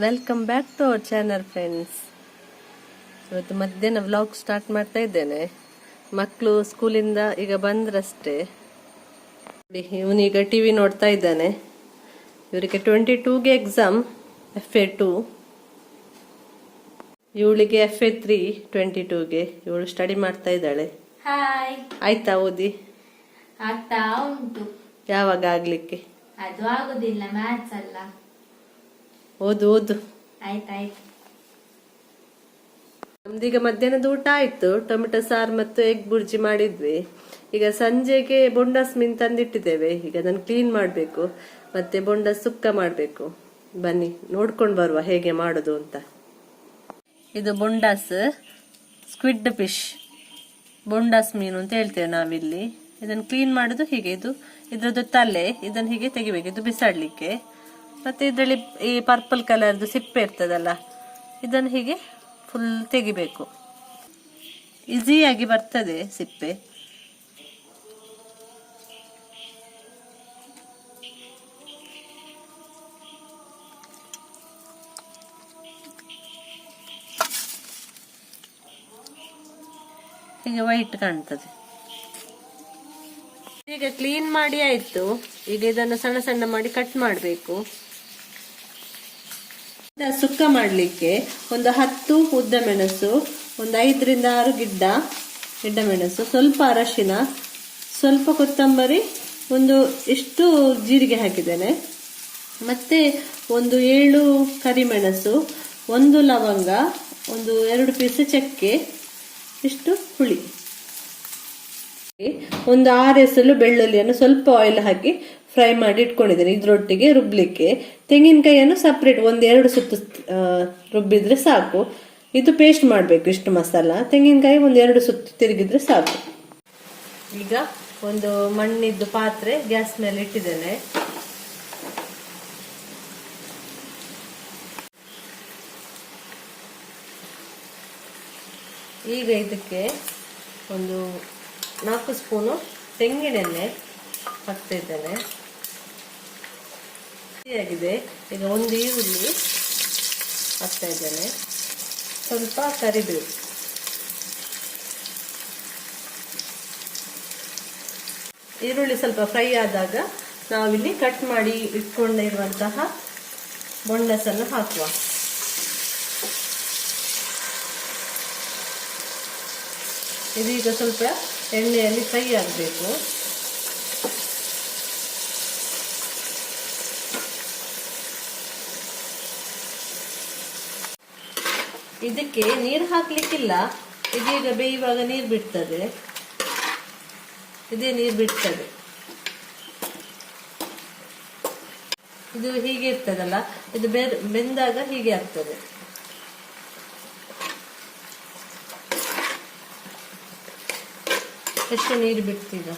Welcome back to our channel friends. ಇವತ್ತು ಮಧ್ಯಾಹ್ನ vlog start ಮಾಡ್ತಾ ಇದ್ದೇನೆ. ಮಕ್ಕಳು ಸ್ಕೂಲಿಂದ ಈಗ ಬಂದ್ರಷ್ಟೇ. ಇವನೀಗ ಟಿವಿ ನೋಡ್ತಾ ಇದ್ದಾನೆ. ಇವರಿಗೆ 22ಗೆ ಎಕ್ಸಾಮ್, FA2. ಇವಳಿಗೆ FA3 22ಗೆ. ಇವಳು ಸ್ಟಡಿ ಮಾಡ್ತಾ ಇದ್ದಾಳೆ. ಹಾಯ್. ಆಯ್ತಾ ಓದಿ? ಆಗ್ತಾ ಉಂಟು. ಯಾವಾಗ ಆಗ್ಲಿಕ್ಕೆ? ಅದು ಆಗುದಿಲ್ಲ, ಮ್ಯಾಥ್ಸ್ ಅಲ್ಲ. ಓದು ಓದು. ಆಯ್ತಾಯ್ತು. ನಮ್ದೀಗ ಮಧ್ಯಾಹ್ನದ ಊಟ ಆಯ್ತು. ಟೊಮೆಟೊ ಸಾರು ಮತ್ತು ಎಗ್ ಬುರ್ಜಿ ಮಾಡಿದ್ವಿ. ಈಗ ಸಂಜೆಗೆ ಬೊಂಡಸ್ ಮೀನ್ ತಂದಿಟ್ಟಿದ್ದೇವೆ. ಈಗ ಅದನ್ನು ಕ್ಲೀನ್ ಮಾಡಬೇಕು, ಮತ್ತೆ ಬೊಂಡಸ್ ಸುಕ್ಕ ಮಾಡಬೇಕು. ಬನ್ನಿ ನೋಡ್ಕೊಂಡು ಬರುವ ಹೇಗೆ ಮಾಡೋದು ಅಂತ. ಇದು ಬೊಂಡಾಸ್, ಸ್ಕ್ವಿಡ್ ಫಿಶ್, ಬೊಂಡಾಸ್ ಮೀನು ಅಂತ ಹೇಳ್ತೇವೆ ನಾವಿಲ್ಲಿ. ಇದನ್ನು ಕ್ಲೀನ್ ಮಾಡೋದು ಹೀಗೆ. ಇದ್ರದ್ದು ತಲೆ, ಇದನ್ನು ಹೀಗೆ ತೆಗಿಬೇಕು, ಇದು ಬಿಸಾಡ್ಲಿಕ್ಕೆ. ಮತ್ತೆ ಇದರಲ್ಲಿ ಈ ಪರ್ಪಲ್ ಕಲರ್ದು ಸಿಪ್ಪೆ ಇರ್ತದಲ್ಲ, ಇದನ್ನು ಹೀಗೆ ಫುಲ್ ತೆಗಿಬೇಕು. ಈಸಿಯಾಗಿ ಬರ್ತದೆ ಸಿಪ್ಪೆ. ಹೀಗೆ ವೈಟ್ ಕಾಣ್ತದೆ. ಈಗ ಕ್ಲೀನ್ ಮಾಡಿ ಆಯ್ತು. ಈಗ ಇದನ್ನು ಸಣ್ಣ ಸಣ್ಣ ಮಾಡಿ ಕಟ್ ಮಾಡಬೇಕು. ಸುಕ್ಕ ಮಾಡಲಿಕ್ಕೆ ಒಂದು 10 ಉದ್ದ ಮೆಣಸು, ಒಂದು 5ರಿಂದ 6 ಗಿಡ್ಡ ಮೆಣಸು, ಸ್ವಲ್ಪ ಅರಶಿನ, ಸ್ವಲ್ಪ ಕೊತ್ತಂಬರಿ, ಒಂದು ಇಷ್ಟು ಜೀರಿಗೆ ಹಾಕಿದ್ದೇನೆ. ಮತ್ತೆ ಒಂದು 7 ಕರಿಮೆಣಸು, 1 ಲವಂಗ, ಒಂದು 2 ಪೀಸ್ ಚಕ್ಕೆ, ಇಷ್ಟು ಹುಳಿ, ಒಂದು 6 ಎಸಳು ಬೆಳ್ಳುಳ್ಳಿಯನ್ನು ಸ್ವಲ್ಪ ಆಯಿಲ್ ಹಾಕಿ ಫ್ರೈ ಮಾಡಿ ಇಟ್ಕೊಂಡಿದ್ದೇನೆ. ಇದ್ರೊಟ್ಟಿಗೆ ರುಬ್ಲಿಕ್ಕೆ ತೆಂಗಿನಕಾಯಿಯನ್ನು ಸಪ್ರೇಟ್ 1-2 ಸುತ್ತು ರುಬ್ಬಿದ್ರೆ ಸಾಕು. ಇದು ಪೇಸ್ಟ್ ಮಾಡಬೇಕು ಇಷ್ಟು ಮಸಾಲ. ತೆಂಗಿನಕಾಯಿ 1-2 ಸುತ್ತು ತಿರುಗಿದ್ರೆ ಸಾಕು. ಈಗ ಒಂದು ಮಣ್ಣಿದ್ದು ಪಾತ್ರೆ ಗ್ಯಾಸ್ ಮೇಲೆ ಇಟ್ಟಿದ್ದೇನೆ. ಈಗ ಇದಕ್ಕೆ ಒಂದು 4 ಸ್ಪೂನು ತೆಂಗಿನೆಣ್ಣೆ ಹಾಕ್ತಾ ಇದ್ದೇನೆ. ಆಗಿದೆ. ಈಗ ಒಂದು ಈರುಳ್ಳಿ ಹಾಕ್ತಾ ಇದ್ದೇನೆ, ಸ್ವಲ್ಪ ಕರಿಬೇವು, ಈರುಳ್ಳಿ ಸ್ವಲ್ಪ ಫ್ರೈ ಆದಾಗ ನಾವಿಲ್ಲಿ ಕಟ್ ಮಾಡಿ ಇಟ್ಕೊಂಡಿರುವಂತಹ ಬೊಂಡಸನ್ನು ಹಾಕುವ. ಇದೀಗ ಸ್ವಲ್ಪ ಎಣ್ಣೆಯಲ್ಲಿ ಫ್ರೈ ಆಗಬೇಕು. ಇದಕ್ಕೆ ನೀರು ಹಾಕ್ಲಿಕ್ಕಿಲ್ಲ. ಇದೀಗ ಬೇಯುವಾಗ ನೀರು ಬಿಡ್ತದೆ, ಇದೇ ನೀರು ಬಿಡ್ತದೆ. ಇದು ಹೀಗೆ ಇರ್ತದಲ್ಲ, ಇದು ಬೆಂದಾಗ ಹೀಗೆ ಆಗ್ತದೆ. ಎಷ್ಟು ನೀರು ಬಿಡ್ತೀಗ.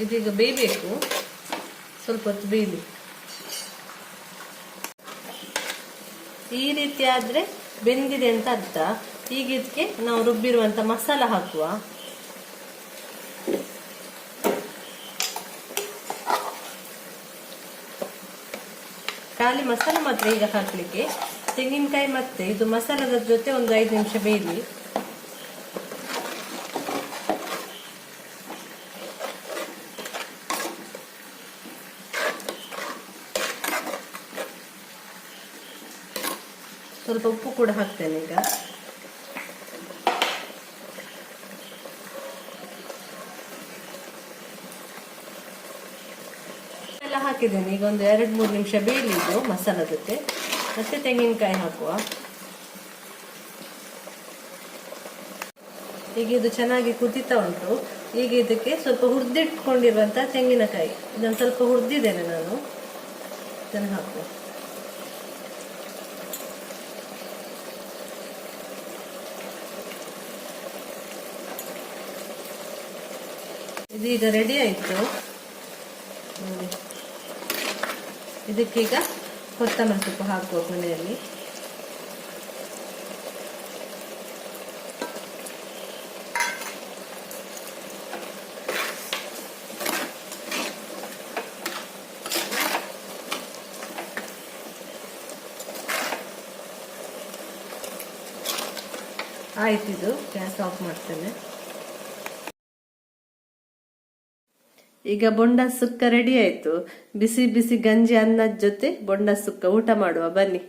ಇದೀಗ ಬೇಯಬೇಕು, ಸ್ವಲ್ಪ ಹೊತ್ತು ಬೇಯಲಿ. ಈ ರೀತಿ ಆದ್ರೆ ಬೆಂದಿದೆ ಅಂತ ಅರ್ಥ. ಈಗ ಇದಕ್ಕೆ ನಾವು ರುಬ್ಬಿರುವಂತ ಮಸಾಲ ಹಾಕುವ. ಖಾಲಿ ಮಸಾಲ ಮಾತ್ರ ಈಗ ಹಾಕ್ಲಿಕ್ಕೆ. ತೆಂಗಿನಕಾಯಿ ಮತ್ತೆ ಇದು ಮಸಾಲದ ಜೊತೆ ಒಂದು 5 ನಿಮಿಷ ಬೇಯಲಿ. ಸ್ವಲ್ಪ ಉಪ್ಪು ಕೂಡ ಹಾಕ್ತೇನೆ. ಈಗ ಎಲ್ಲ ಹಾಕಿದ್ದೇನೆ. ಈಗ ಒಂದು 2-3 ನಿಮಿಷ ಬೇಯಲಿ ಇದು ಮಸಾಲ ಜೊತೆ. ಮತ್ತೆ ತೆಂಗಿನಕಾಯಿ ಹಾಕುವ. ಈಗ ಇದು ಚೆನ್ನಾಗಿ ಕುದಿತಾ ಉಂಟು. ಈಗ ಇದಕ್ಕೆ ಸ್ವಲ್ಪ ಹುರಿದಿಟ್ಕೊಂಡಿರುವಂತ ತೆಂಗಿನಕಾಯಿ, ಇದನ್ನು ಸ್ವಲ್ಪ ಹುರಿದಿದ್ದೇನೆ ನಾನು, ಇದನ್ನು ಹಾಕುವ. ಇದೀಗ ರೆಡಿ ಆಯ್ತು ನೋಡಿ. ಇದಕ್ಕೀಗ ಕೊತ್ತಂಬರಿ ಸೊಪ್ಪು ಹಾಕುವ ಕೊನೆಯಲ್ಲಿ. ಆಯ್ತಿದು, ಗ್ಯಾಸ್ ಆಫ್ ಮಾಡ್ತೇನೆ. ಈಗ ಬೊಂಡ ಸುಕ್ಕ ರೆಡಿ ಆಯ್ತು. ಬಿಸಿ ಬಿಸಿ ಗಂಜಿ ಅನ್ನದ ಜೊತೆ ಬೊಂಡ ಸುಕ್ಕ ಊಟ ಮಾಡುವ ಬನ್ನಿ.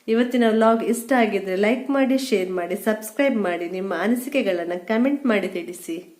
ಇವತ್ತಿನ ವ್ಲಾಗ್ ಇಷ್ಟ ಆಗಿದ್ರೆ ಲೈಕ್ ಮಾಡಿ, ಶೇರ್ ಮಾಡಿ, ಸಬ್ಸ್ಕ್ರೈಬ್ ಮಾಡಿ, ನಿಮ್ಮ ಅನಿಸಿಕೆಗಳನ್ನ ಕಮೆಂಟ್ ಮಾಡಿ ತಿಳಿಸಿ.